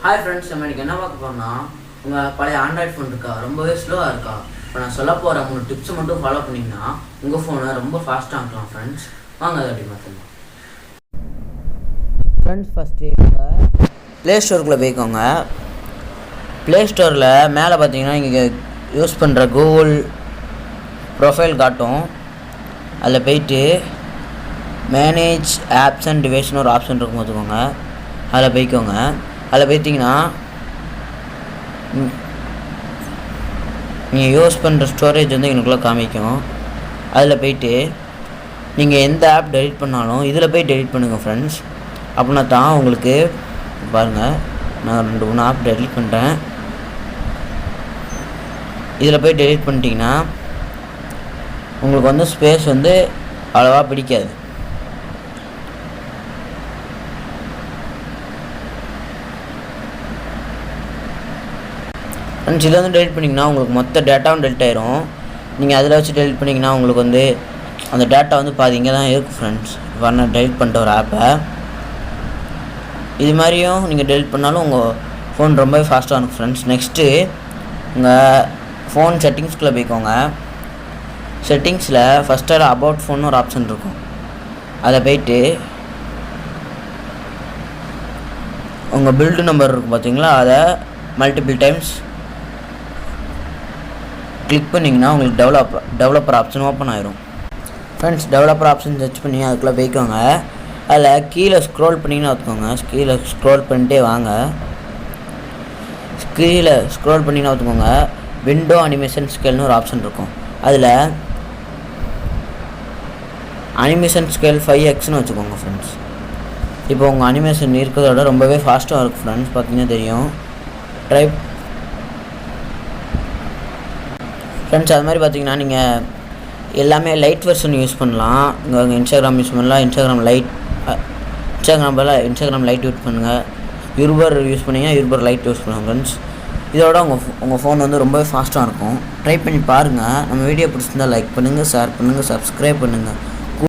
Hi friends, நம்ம இன்றைக்கி என்ன பார்க்க போகிறோம்னா, உங்கள் பழைய ஆண்ட்ராய்ட் ஃபோன் இருக்கா, ரொம்பவே ஸ்லோவாக இருக்கா. இப்போ நான் சொல்ல போகிற 3 டிப்ஸை மட்டும் ஃபாலோ பண்ணிங்கன்னா உங்கள் ஃபோனை ரொம்ப ஃபாஸ்ட்டாக ஆக்கலாம் ஃப்ரெண்ட்ஸ். வாங்க அதை அப்படி பார்த்துக்கலாம். ஃப்ரெண்ட்ஸ், ஃபஸ்ட்டு ப்ளே ஸ்டோருக்குள்ளே போய்க்கோங்க. ப்ளே ஸ்டோரில் மேலே பார்த்தீங்கன்னா நீங்கள் யூஸ் பண்ணுற கூகுள் ப்ரொஃபைல் காட்டும். அதில் போயிட்டு மேனேஜ் ஆப்ஸ் அண்ட் டிவைஸ்னு ஒரு ஆப்ஷன் இருக்கும் பார்த்துக்கோங்க. அதில் போய்க்கோங்க. அதில் போய்ட்டிங்கன்னா நீங்கள் யூஸ் பண்ணுற ஸ்டோரேஜ் வந்து எனக்குள்ளே காமிக்கும். அதில் போய்ட்டு நீங்கள் எந்த ஆப் டெலிட் பண்ணாலும் இதில் போய் டெலிட் பண்ணுங்கள் ஃப்ரெண்ட்ஸ். அப்படின்னா தான் உங்களுக்கு பாருங்கள், நான் 2-3 ஆப் டெலிட் பண்ணுறேன். இதில் போய் டெலிட் பண்ணிட்டீங்கன்னா உங்களுக்கு வந்து ஸ்பேஸ் வந்து அவ்வளோவா பிடிக்காது. ஃப்ரெண்ட்ஸ், இதில் வந்து டெலிட் பண்ணிங்கன்னா உங்களுக்கு மொத்த டேட்டாவும் டெலிட் ஆயிரும். நீங்கள் அதில் வச்சு டெலிட் பண்ணிங்கன்னா உங்களுக்கு வந்து அந்த டேட்டா வந்து பாதி இங்கே தான் இருக்கும் ஃப்ரெண்ட்ஸ். நான் டெலிட் பண்ணிட்ட ஒரு ஆப்பை இது மாதிரியும் நீங்கள் டெலிட் பண்ணாலும் உங்கள் ஃபோன் ரொம்பவே ஃபாஸ்ட்டாக இருக்கும் ஃப்ரெண்ட்ஸ். நெக்ஸ்ட்டு உங்கள் ஃபோன் செட்டிங்ஸ்குள்ளே போய்க்கோங்க. செட்டிங்ஸில் ஃபஸ்ட்டு அபவுட் ஃபோன்னு ஒரு ஆப்ஷன் இருக்கும். அதை போய்ட்டு உங்கள் பில்டு நம்பர் இருக்கும் பார்த்தீங்களா, அதை மல்டிபிள் டைம்ஸ் கிளிக் பண்ணிங்கன்னா உங்களுக்கு டெவலப்பர் ஆப்ஷன் ஓப்பன் ஆயிரும். ஃப்ரெண்ட்ஸ், டெவலப்பர் ஆப்ஷன் சர்ச் பண்ணி அதுக்குள்ளே போய்க்கோங்க. அதில் கீழே ஸ்க்ரோல் பண்ணிங்கன்னா பார்த்துக்கோங்க. கீழே ஸ்க்ரோல் பண்ணிட்டே வாங்க. கீழே ஸ்க்ரோல் பண்ணிங்கன்னா பார்த்துக்கோங்க, விண்டோ அனிமேஷன் ஸ்கேல்னு ஒரு ஆப்ஷன் இருக்கும். அதில் அனிமேஷன் ஸ்கேல் 5x வச்சுக்கோங்க ஃப்ரெண்ட்ஸ். இப்போ உங்கள் அனிமேஷன் இருக்கிறதோட ரொம்பவே ஃபாஸ்ட்டாக இருக்கும் ஃப்ரெண்ட்ஸ். பார்த்தீங்கன்னா தெரியும். ஃப்ரெண்ட்ஸ், அது மாதிரி பார்த்தீங்கன்னா நீங்கள் எல்லாமே லைட் வெர்ஷன் யூஸ் பண்ணலாம். இங்கே இன்ஸ்டாகிராம் யூஸ் பண்ணலாம். இன்ஸ்டாகிராம் லைட் யூஸ் பண்ணுங்கள். யூபர் யூஸ் பண்ணிங்கன்னா யூபர் லைட் யூஸ் பண்ணுங்கள் ஃப்ரெண்ட்ஸ். இதோட உங்கள் ஃபோன் வந்து ரொம்பவே ஃபாஸ்ட்டாக இருக்கும். ட்ரை பண்ணி பாருங்கள். நம்ம வீடியோ பிடிச்சிருந்தால் லைக் பண்ணுங்கள், ஷேர் பண்ணுங்கள், சப்ஸ்கிரைப் பண்ணுங்கள்.